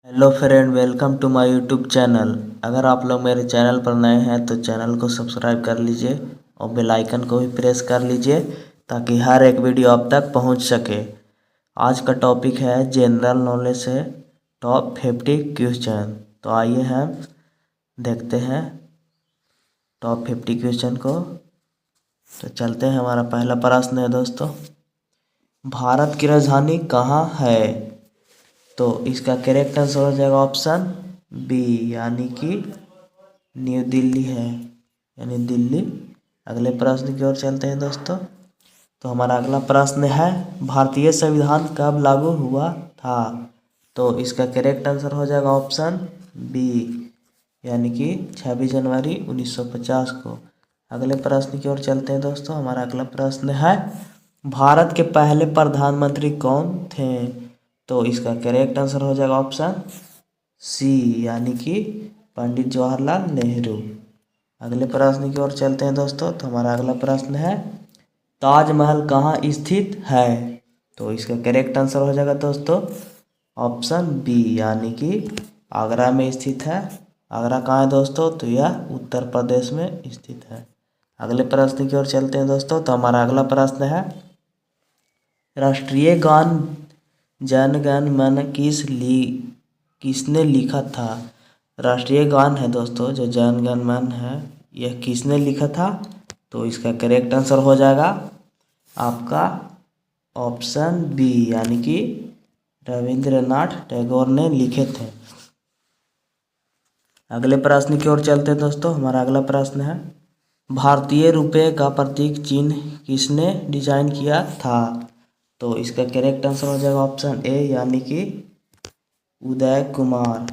Hello friend, welcome to my YouTube channel. अगर आप लोग मेरे चैनल पर नए हैं तो चैनल को सब्सक्राइब कर लीजिए और बेल आइकन को भी प्रेस कर लीजिए ताकि हर एक वीडियो आप तक पहुंच सके। आज का टॉपिक है जनरल नॉलेज से टॉप 50 क्वेश्चन। तो आइए हम देखते हैं टॉप 50 क्वेश्चन को। तो चलते हैं, हमारा पहला प्रश्न है दोस्तों, भारत की राजधानी कहाँ है? तो इसका करेक्ट आंसर हो जाएगा ऑप्शन बी, यानी कि न्यू दिल्ली है, यानी दिल्ली। अगले प्रश्न की ओर चलते हैं दोस्तों। तो हमारा अगला प्रश्न है, भारतीय संविधान कब लागू हुआ था? तो इसका करेक्ट आंसर हो जाएगा ऑप्शन बी, यानी कि 26 जनवरी 1950 को। अगले प्रश्न की ओर चलते हैं दोस्तों। हमारा अगला प्रश्न है, भारत के पहले प्रधानमंत्री कौन थे? तो इसका करेक्ट आंसर हो जाएगा ऑप्शन सी, यानी कि पंडित जवाहरलाल नेहरू। अगले प्रश्न की ओर चलते हैं दोस्तों। तो हमारा अगला प्रश्न है, ताजमहल कहाँ स्थित है? तो इसका करेक्ट आंसर हो जाएगा दोस्तों ऑप्शन बी, यानी कि आगरा में स्थित है। आगरा कहाँ है दोस्तों? तो यह उत्तर प्रदेश में स्थित है। अगले प्रश्न की ओर चलते हैं दोस्तों। तो हमारा अगला प्रश्न है, राष्ट्रीय गान जन गण मन किसने लिखा था? राष्ट्रीय गान है दोस्तों जो जन गण मन है, यह किसने लिखा था? तो इसका करेक्ट आंसर हो जाएगा आपका ऑप्शन बी, यानी कि रविंद्रनाथ टैगोर ने लिखे थे। अगले प्रश्न की ओर चलते हैं दोस्तों। हमारा अगला प्रश्न है, भारतीय रुपये का प्रतीक चिन्ह किसने डिजाइन किया था? तो इसका करेक्ट आंसर हो जाएगा ऑप्शन ए, यानी कि उदय कुमार,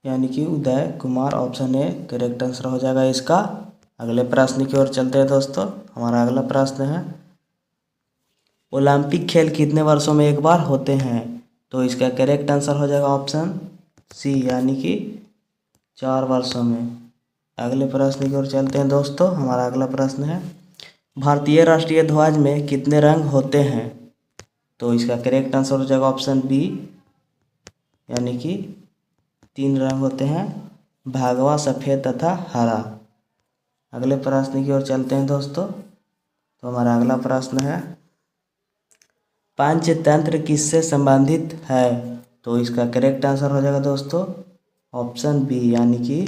यानी कि Uday Kumar. Option A correct answer हो जाएगा इसका। अगले प्रश्न की ओर चलते हैं दोस्तों। हमारा अगला प्रश्न है, ओलंपिक खेल कितने वर्षों में एक बार होते हैं? तो इसका करेक्ट आंसर हो जाएगा ऑप्शन सी, यानी कि 4 वर्षों में। अगले प्रश्न की ओर चलते हैं दोस्तों। हमारा अगला प्रश्न है, भारतीय राष्ट्रीय ध्वज में कितने रंग होते हैं? तो इसका करेक्ट आंसर हो जाएगा ऑप्शन बी, यानी कि 3 रंग होते हैं, भगवा, सफ़ेद तथा हरा। अगले प्रश्न की ओर चलते हैं दोस्तों। तो हमारा अगला प्रश्न है, पंचतंत्र किससे संबंधित है? तो इसका करेक्ट आंसर हो जाएगा दोस्तों ऑप्शन बी, यानी कि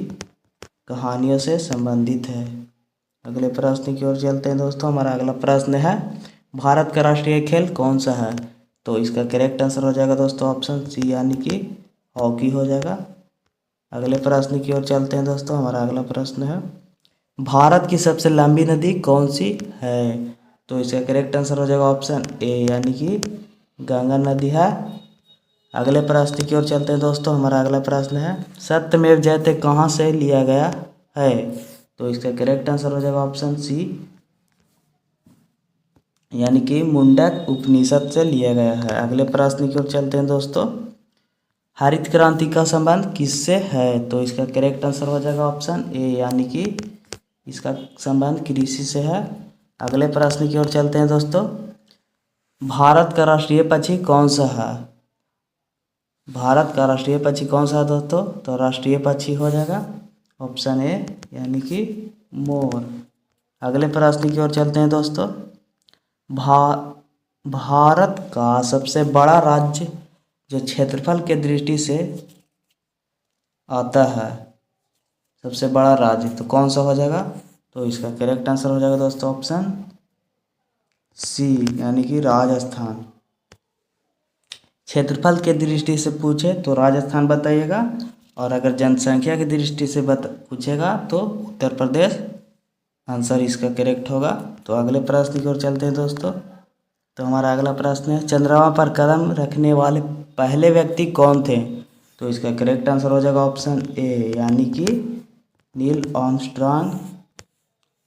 कहानियों से संबंधित है। अगले प्रश्न की ओर चलते हैं दोस्तों। हमारा अगला प्रश्न है, भारत का राष्ट्रीय खेल कौन सा है? तो इसका करेक्ट आंसर हो जाएगा दोस्तों ऑप्शन सी, यानी कि हॉकी हो जाएगा। अगले प्रश्न की ओर चलते हैं दोस्तों। हमारा अगला प्रश्न है, भारत की सबसे लंबी नदी कौन सी है? तो इसका करेक्ट आंसर हो जाएगा ऑप्शन ए, यानी कि गंगा नदी है। अगले प्रश्न की ओर चलते हैं दोस्तों। हमारा अगला प्रश्न है, सत्यमेव जयते कहाँ से लिया गया है? तो इसका करेक्ट आंसर हो जाएगा ऑप्शन सी, यानी कि मुंडक उपनिषद से लिया गया है। अगले प्रश्न की ओर चलते हैं दोस्तों, हरित क्रांति का संबंध किससे है? तो इसका करेक्ट आंसर हो जाएगा ऑप्शन ए, यानी कि इसका संबंध कृषि से है। अगले प्रश्न की ओर चलते हैं दोस्तों, भारत का राष्ट्रीय पक्षी कौन सा है? भारत का राष्ट्रीय पक्षी कौन सा है दोस्तों? तो राष्ट्रीय पक्षी हो जाएगा ऑप्शन ए, यानी कि मोर। अगले प्रश्न की ओर चलते हैं दोस्तों, भा भारत का सबसे बड़ा राज्य जो क्षेत्रफल के दृष्टि से आता है, सबसे बड़ा राज्य तो कौन सा हो जाएगा? तो इसका करेक्ट आंसर हो जाएगा दोस्तों ऑप्शन सी, यानी कि राजस्थान। क्षेत्रफल के दृष्टि से पूछे तो राजस्थान बताइएगा, और अगर जनसंख्या की दृष्टि से पूछेगा तो उत्तर प्रदेश आंसर इसका करेक्ट होगा। तो अगले प्रश्न की ओर चलते हैं दोस्तों। तो हमारा अगला प्रश्न है, चंद्रमा पर कदम रखने वाले पहले व्यक्ति कौन थे? तो इसका करेक्ट आंसर हो जाएगा ऑप्शन ए, यानी कि नील आर्मस्ट्रांग।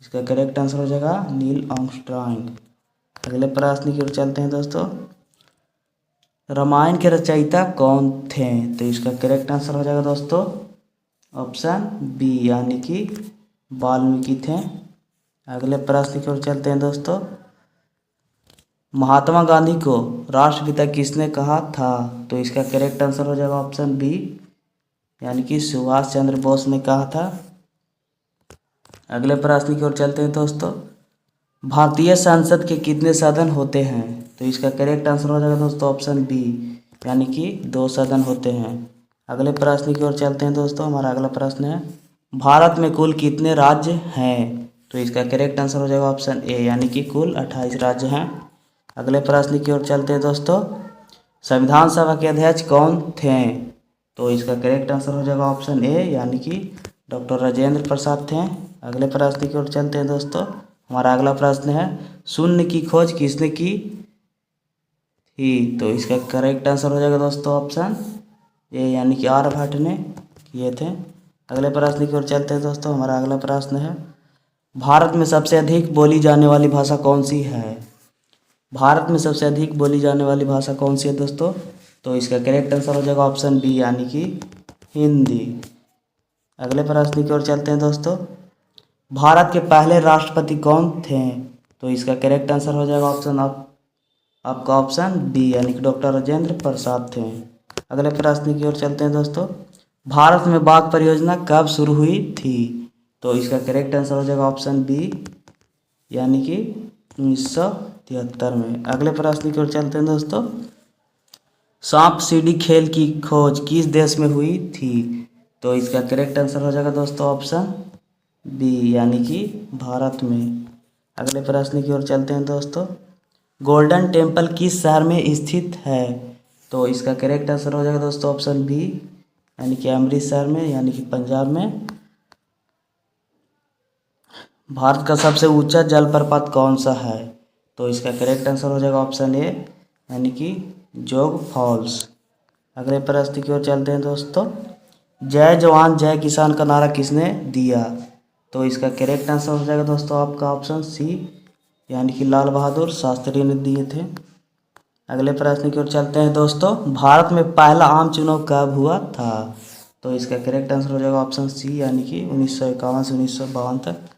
इसका करेक्ट आंसर हो जाएगा नील आर्मस्ट्रांग। अगले प्रश्न की ओर चलते हैं दोस्तों, रामायण के रचयिता कौन थे? तो इसका करेक्ट आंसर हो जाएगा दोस्तों ऑप्शन बी, यानी कि वाल्मीकि थे। अगले प्रश्न की ओर चलते हैं दोस्तों, महात्मा गांधी को राष्ट्रपिता किसने कहा था? तो इसका करेक्ट आंसर हो जाएगा ऑप्शन बी, यानी कि सुभाष चंद्र बोस ने कहा था। अगले प्रश्न की ओर चलते हैं दोस्तों। भारतीय संसद के कितने सदन होते हैं? तो इसका करेक्ट आंसर हो जाएगा दोस्तों ऑप्शन बी, यानी कि 2 सदन होते हैं। अगले प्रश्न की ओर चलते हैं दोस्तों। हमारा अगला प्रश्न है, भारत में कुल कितने राज्य हैं? तो इसका करेक्ट आंसर हो जाएगा ऑप्शन ए, यानी कि कुल 28 राज्य हैं। अगले प्रश्न की ओर चलते हैं दोस्तों। संविधान सभा के अध्यक्ष कौन थे? तो इसका करेक्ट आंसर हो जाएगा ऑप्शन ए, यानी कि डॉक्टर राजेंद्र प्रसाद थे। अगले प्रश्न की ओर चलते हैं दोस्तों। हमारा अगला प्रश्न है, शून्य की खोज किसने की थी? तो इसका करेक्ट आंसर हो जाएगा दोस्तों ऑप्शन ए, यानी कि आर्यभट्ट ने किए थे। अगले प्रश्न की ओर चलते हैं दोस्तों। हमारा अगला प्रश्न है, भारत में सबसे अधिक बोली जाने वाली भाषा कौन सी है? भारत में सबसे अधिक बोली जाने वाली भाषा कौन सी है दोस्तों? तो इसका करेक्ट आंसर हो जाएगा ऑप्शन बी, यानी कि हिंदी। अगले प्रश्न की ओर चलते हैं दोस्तों। भारत के पहले राष्ट्रपति कौन थे? तो इसका करेक्ट आंसर हो जाएगा ऑप्शन आपका ऑप्शन डी, यानी कि डॉक्टर राजेंद्र प्रसाद थे। अगले प्रश्न की ओर चलते हैं दोस्तों। भारत में बाघ परियोजना कब शुरू हुई थी? तो इसका करेक्ट आंसर हो जाएगा ऑप्शन बी, यानी कि 1973 में। अगले प्रश्न की ओर चलते हैं दोस्तों। सांप सीढ़ी खेल की खोज किस देश में हुई थी? तो इसका करेक्ट आंसर हो जाएगा दोस्तों ऑप्शन बी, यानी कि भारत में। अगले प्रश्न की ओर चलते हैं दोस्तों। गोल्डन टेम्पल किस शहर में स्थित है? तो इसका करेक्ट आंसर हो जाएगा दोस्तों ऑप्शन बी, यानी कि अमृतसर में, यानी कि पंजाब में। भारत का सबसे ऊंचा जलप्रपात कौन सा है? तो इसका करेक्ट आंसर हो जाएगा ऑप्शन ए, यानी कि जोग फॉल्स। अगले प्रश्न की ओर चलते हैं दोस्तों। जय जवान जय किसान का नारा किसने दिया? तो इसका करेक्ट आंसर हो जाएगा दोस्तों आपका ऑप्शन सी, यानी कि लाल बहादुर शास्त्री ने दिए थे। अगले प्रश्न की ओर चलते हैं दोस्तों। भारत में पहला आम चुनाव कब हुआ था? तो इसका करेक्ट आंसर हो जाएगा ऑप्शन सी, यानी कि 1951 से 1952 तक।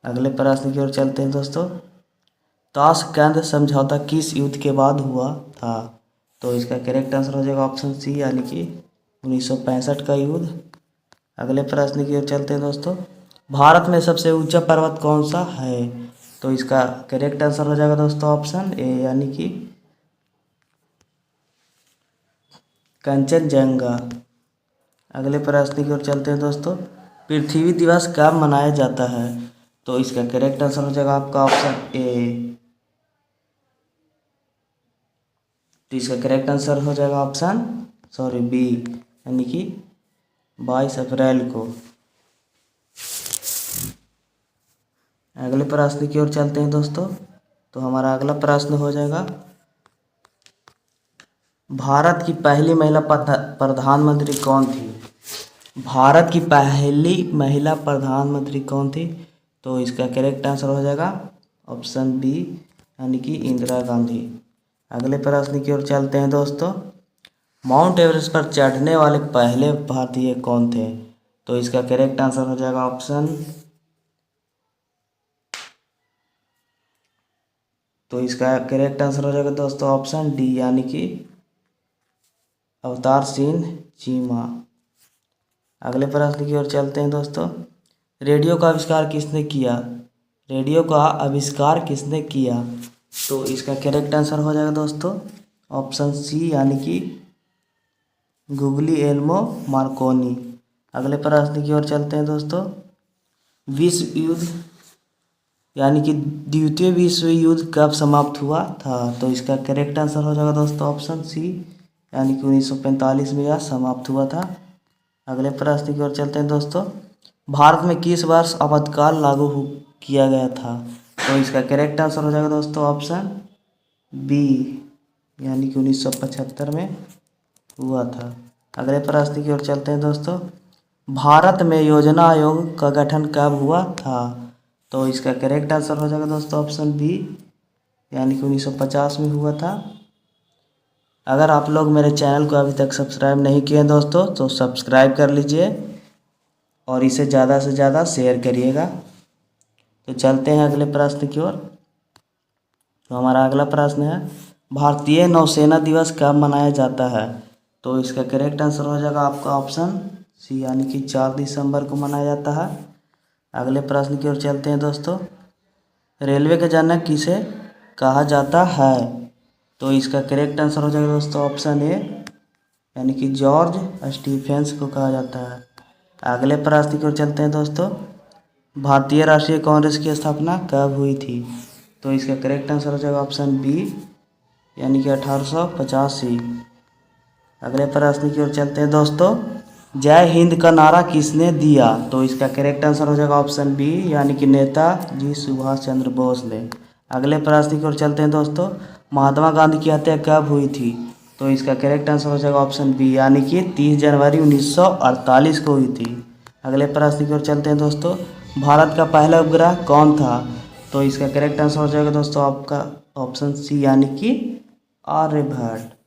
अगले प्रश्न की ओर चलते हैं दोस्तों। ताशकंद समझौता किस युद्ध के बाद हुआ था? तो इसका करेक्ट आंसर हो जाएगा ऑप्शन सी, यानी कि 1965 का युद्ध। अगले प्रश्न की ओर चलते हैं दोस्तों। भारत में सबसे ऊंचा पर्वत कौन सा है? तो इसका करेक्ट आंसर हो जाएगा दोस्तों ऑप्शन ए, यानी कि कंचनजंगा। अगले प्रश्न की ओर चलते हैं दोस्तों। पृथ्वी दिवस कब मनाया जाता है? तो इसका करेक्ट आंसर हो जाएगा आपका ऑप्शन ए। तो इसका करेक्ट आंसर हो जाएगा ऑप्शन बी, यानी कि 22 अप्रैल को। अगले प्रश्न की ओर चलते हैं दोस्तों। तो हमारा अगला प्रश्न हो जाएगा, भारत की पहली महिला प्रधानमंत्री कौन थी? भारत की पहली महिला प्रधानमंत्री कौन थी? तो इसका करेक्ट आंसर हो जाएगा ऑप्शन बी, यानी कि इंदिरा गांधी। अगले प्रश्न की ओर चलते हैं दोस्तों। माउंट एवरेस्ट पर चढ़ने वाले पहले भारतीय कौन थे? तो इसका करेक्ट आंसर हो जाएगा दोस्तों ऑप्शन डी, यानी कि अवतार सिंह चीमा। अगले प्रश्न की ओर चलते हैं दोस्तों। रेडियो का आविष्कार किसने किया? रेडियो का आविष्कार किसने किया? तो इसका करेक्ट आंसर हो जाएगा दोस्तों ऑप्शन सी, यानी कि गुग्लिएल्मो मार्कोनी। अगले प्रश्न की ओर चलते हैं दोस्तों। विश्व युद्ध यानी कि द्वितीय विश्व युद्ध कब समाप्त हुआ था? तो इसका करेक्ट आंसर हो जाएगा दोस्तों ऑप्शन सी, यानी कि 1945 में यह समाप्त हुआ था। अगले प्रश्न की ओर चलते हैं दोस्तों। भारत में किस वर्ष आपातकाल लागू किया गया था? तो इसका करेक्ट आंसर हो जाएगा दोस्तों ऑप्शन बी, यानी कि 1975 में हुआ था। अगले प्रश्न की ओर चलते हैं दोस्तों। भारत में योजना आयोग का गठन कब हुआ था? तो इसका करेक्ट आंसर हो जाएगा दोस्तों ऑप्शन बी, यानी कि 1950 में हुआ था। अगर आप लोग मेरे चैनल को अभी तक सब्सक्राइब नहीं किए दोस्तों तो सब्सक्राइब कर लीजिए और इसे ज़्यादा से ज़्यादा शेयर करिएगा। तो चलते हैं अगले प्रश्न की ओर। तो हमारा अगला प्रश्न है, भारतीय नौसेना दिवस कब मनाया जाता है? तो इसका करेक्ट आंसर हो जाएगा आपका ऑप्शन सी, यानी कि 4 दिसंबर को मनाया जाता है। अगले प्रश्न की ओर चलते हैं दोस्तों, रेलवे का जनक किसे कहा जाता है? तो इसका करेक्ट आंसर हो जाएगा दोस्तों ऑप्शन ए, यानी कि जॉर्ज स्टीफेंस को कहा जाता है। अगले प्रश्न की ओर चलते हैं दोस्तों, भारतीय राष्ट्रीय कांग्रेस की स्थापना कब हुई थी? तो इसका करेक्ट आंसर हो जाएगा ऑप्शन बी, यानी कि 1885। अगले प्रश्न की ओर चलते हैं दोस्तों, जय हिंद का नारा किसने दिया? तो इसका करेक्ट आंसर हो जाएगा ऑप्शन बी, यानी कि नेताजी सुभाष चंद्र बोस ने। अगले प्रश्न की ओर चलते हैं दोस्तों, महात्मा गांधी की हत्या कब हुई थी? तो इसका करेक्ट आंसर हो जाएगा ऑप्शन बी, यानी कि 30 जनवरी 1948 को हुई थी। अगले प्रश्न की ओर चलते हैं दोस्तों, भारत का पहला उपग्रह कौन था? तो इसका करेक्ट आंसर हो जाएगा दोस्तों आपका ऑप्शन सी, यानी कि आर्यभट्ट।